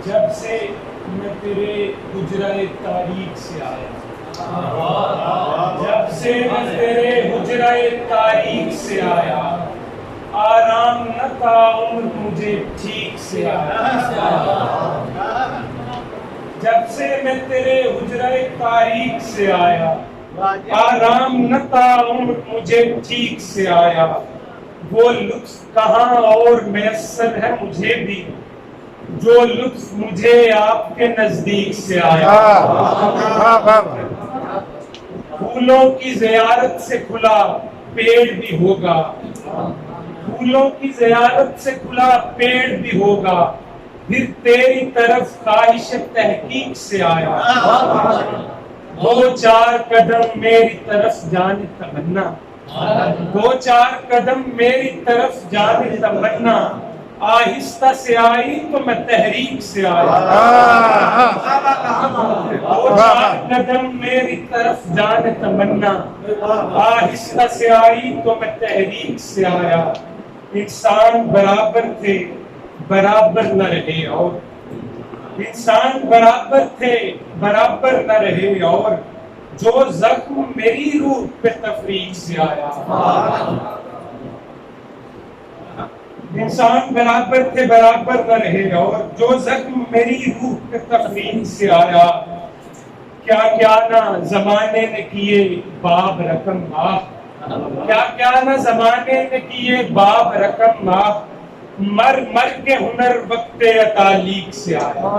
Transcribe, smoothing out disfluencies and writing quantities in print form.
جب سے میں تیرے حجرہ تاریخ سے آیا، جب سے میں تیرے حجرہ تاریخ سے آیا، آرام نہ تھا عمر مجھے ٹھیک سے آیا۔ جب سے میں تیرے حجرہ تاریخ سے آیا، آرام نہ تھا عمر مجھے ٹھیک سے آیا۔ وہ لطف کہاں اور میسر ہے مجھے بھی جو لطف مجھے آپ کے نزدیک سے آیا۔ پھولوں کی زیارت سے کھلا پیڑ بھی ہوگا، پھولوں کی زیارت سے کھلا پیڑ بھی ہوگا، پھر تیری طرف خواہش تحقیق سے آیا۔ دو چار قدم میری طرف جانے تمنا، دو چار قدم میری طرف جانے تمنا، آہستہ سے آئی تو میں تحریک سے آیا۔ دو چار قدم میری طرف جانے تمنا، آہستہ سے آئی تو میں تحریک سے آیا۔ انسان برابر تھے برابر نہ رہے اور، انسان برابر تھے برابر نہ رہے اور، جو زخم میری روح پہ تفریق سے آیا۔ انسان برابر تھے برابر نہ رہے اور، جو زخم میری روح پہ تفریق سے آیا۔ کیا کیا نہ زمانے نے کیے باب رقم ماہ، کیا کیا نہ زمانے نے کیے باب رقم ماہ، مر مر کے ہنر وقت تعلیق سے آیا۔